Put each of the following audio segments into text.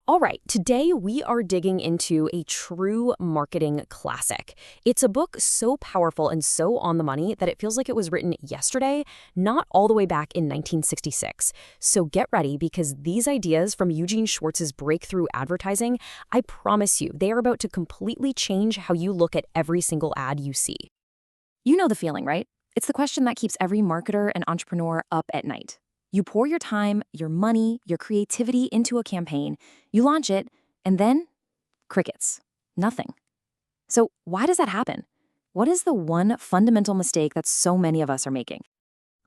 All right, today we are digging into a true marketing classic. It's a book so powerful and so on the money that it feels like it was written yesterday, not all the way back in 1966. So get ready because these ideas from Eugene Schwartz's breakthrough advertising, I promise you, they are about to completely change how you look at every single ad you see. You know the feeling, right? It's the question that keeps every marketer and entrepreneur up at night. You pour your time, your money, your creativity into a campaign, you launch it, and then crickets. Nothing. So why does that happen? What is the one fundamental mistake that so many of us are making?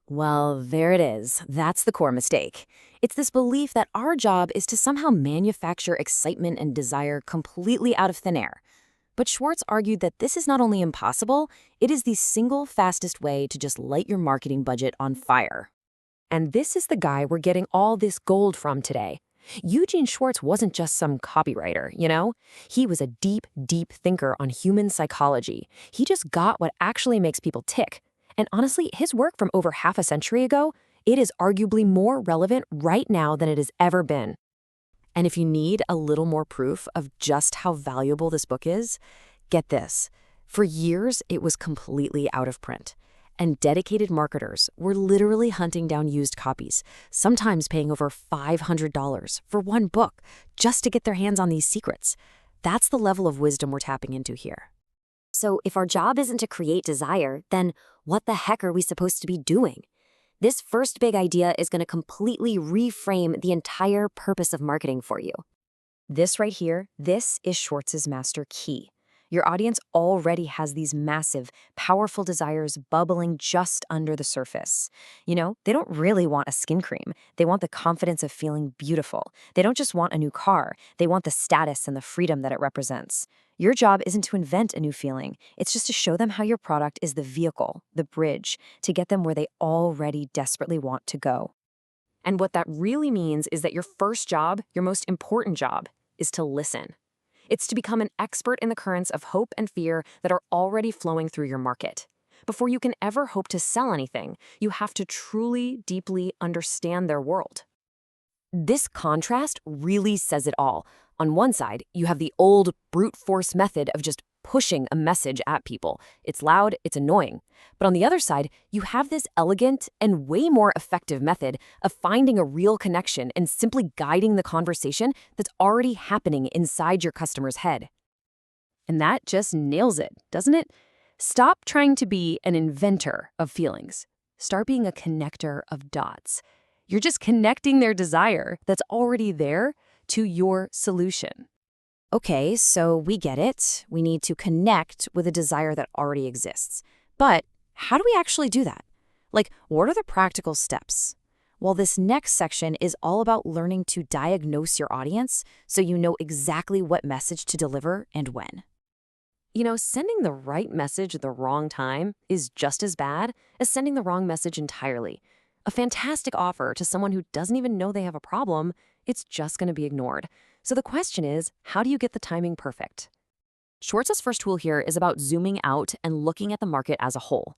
Well, there it is. That's the core mistake. It's this belief that our job is to somehow manufacture excitement and desire completely out of thin air. But Schwartz argued that this is not only impossible, it is the single fastest way to just light your marketing budget on fire. And this is the guy we're getting all this gold from today. Eugene Schwartz wasn't just some copywriter, you know? He was a deep, deep thinker on human psychology. He just got what actually makes people tick. And honestly, his work from over half a century ago, it is arguably more relevant right now than it has ever been. And if you need a little more proof of just how valuable this book is, get this. For years, it was completely out of print. And dedicated marketers were literally hunting down used copies, sometimes paying over $500 for one book just to get their hands on these secrets. That's the level of wisdom we're tapping into here. So if our job isn't to create desire, then what the heck are we supposed to be doing? This first big idea is going to completely reframe the entire purpose of marketing for you. This right here, this is Schwartz's master key. Your audience already has these massive, powerful desires bubbling just under the surface. You know, they don't really want a skin cream. They want the confidence of feeling beautiful. They don't just want a new car. They want the status and the freedom that it represents. Your job isn't to invent a new feeling. It's just to show them how your product is the vehicle, the bridge, to get them where they already desperately want to go. And what that really means is that your first job, your most important job, is to listen. It's to become an expert in the currents of hope and fear that are already flowing through your market. Before you can ever hope to sell anything, you have to truly, deeply understand their world. This contrast really says it all. On one side, you have the old brute force method of just pushing a message at people. It's loud, it's annoying. But on the other side, you have this elegant and way more effective method of finding a real connection and simply guiding the conversation that's already happening inside your customer's head. And that just nails it, doesn't it? Stop trying to be an inventor of feelings. Start being a connector of dots. You're just connecting their desire that's already there to your solution. Okay, so we get it. We need to connect with a desire that already exists. But how do we actually do that? Like, what are the practical steps? Well, this next section is all about learning to diagnose your audience so you know exactly what message to deliver and when. You know, sending the right message at the wrong time is just as bad as sending the wrong message entirely. A fantastic offer to someone who doesn't even know they have a problem, it's just going to be ignored. So the question is, how do you get the timing perfect? Schwartz's first tool here is about zooming out and looking at the market as a whole.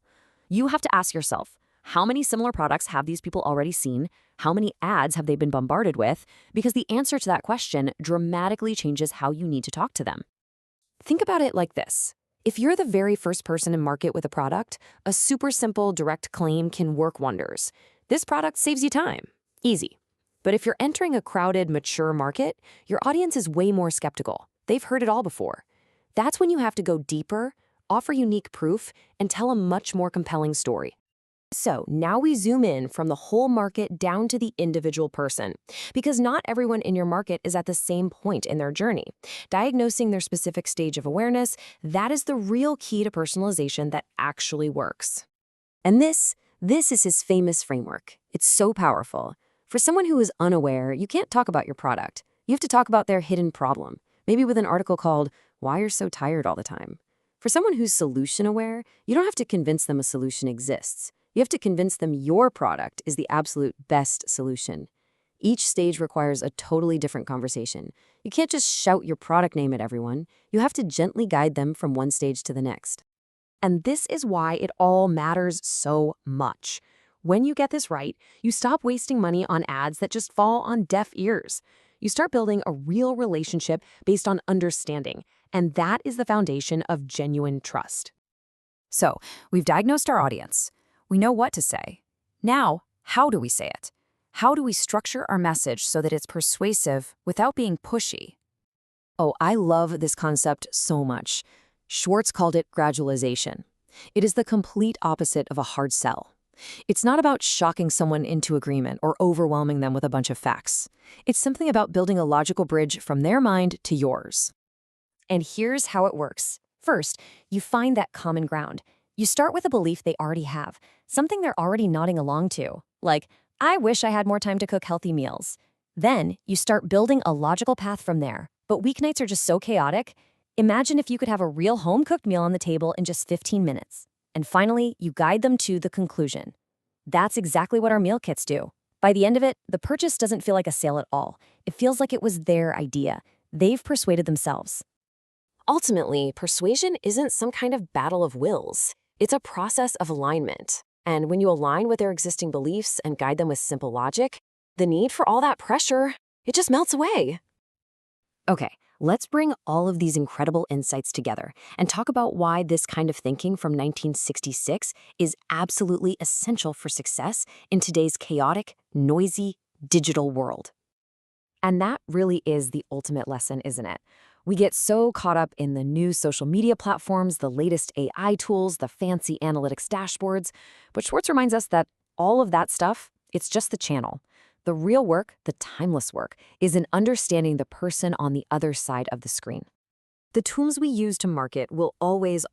You have to ask yourself, how many similar products have these people already seen? How many ads have they been bombarded with? Because the answer to that question dramatically changes how you need to talk to them. Think about it like this. If you're the very first person in market with a product, a super simple direct claim can work wonders. This product saves you time. Easy. But if you're entering a crowded, mature market, your audience is way more skeptical. They've heard it all before. That's when you have to go deeper, offer unique proof, and tell a much more compelling story. So now we zoom in from the whole market down to the individual person, because not everyone in your market is at the same point in their journey. Diagnosing their specific stage of awareness, that is the real key to personalization that actually works. And this is his famous framework. It's so powerful. For someone who is unaware, you can't talk about your product. You have to talk about their hidden problem, maybe with an article called, "Why You're So Tired All the Time." For someone who's solution-aware, you don't have to convince them a solution exists. You have to convince them your product is the absolute best solution. Each stage requires a totally different conversation. You can't just shout your product name at everyone. You have to gently guide them from one stage to the next. And this is why it all matters so much. When you get this right, you stop wasting money on ads that just fall on deaf ears. You start building a real relationship based on understanding, and that is the foundation of genuine trust. So, we've diagnosed our audience. We know what to say. Now, how do we say it? How do we structure our message so that it's persuasive without being pushy? Oh, I love this concept so much. Schwartz called it gradualization. It is the complete opposite of a hard sell. It's not about shocking someone into agreement or overwhelming them with a bunch of facts. It's simply about building a logical bridge from their mind to yours. And here's how it works. First, you find that common ground. You start with a belief they already have, something they're already nodding along to, like, I wish I had more time to cook healthy meals. Then, you start building a logical path from there. But weeknights are just so chaotic. Imagine if you could have a real home-cooked meal on the table in just 15 minutes. And finally, you guide them to the conclusion. That's exactly what our meal kits do. By the end of it, the purchase doesn't feel like a sale at all. It feels like it was their idea. They've persuaded themselves. Ultimately, persuasion isn't some kind of battle of wills. It's a process of alignment. And when you align with their existing beliefs and guide them with simple logic, the need for all that pressure, it just melts away. Okay, let's bring all of these incredible insights together and talk about why this kind of thinking from 1966 is absolutely essential for success in today's chaotic, noisy, digital world. And that really is the ultimate lesson, isn't it? We get so caught up in the new social media platforms, the latest AI tools, the fancy analytics dashboards. But Schwartz reminds us that all of that stuff, it's just the channel. The real work, the timeless work, is in understanding the person on the other side of the screen. The tools we use to market will always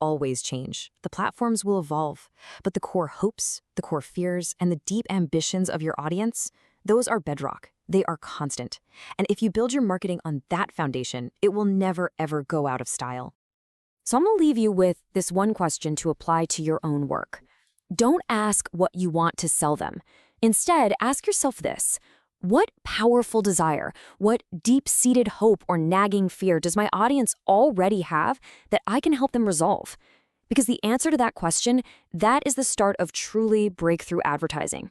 change. The platforms will evolve. But the core hopes, the core fears, and the deep ambitions of your audience, those are bedrock. They are constant. And if you build your marketing on that foundation, it will never, ever go out of style. So I'm going to leave you with this one question to apply to your own work. Don't ask what you want to sell them. Instead, ask yourself this: what powerful desire, what deep-seated hope or nagging fear does my audience already have that I can help them resolve? Because the answer to that question, that is the start of truly breakthrough advertising.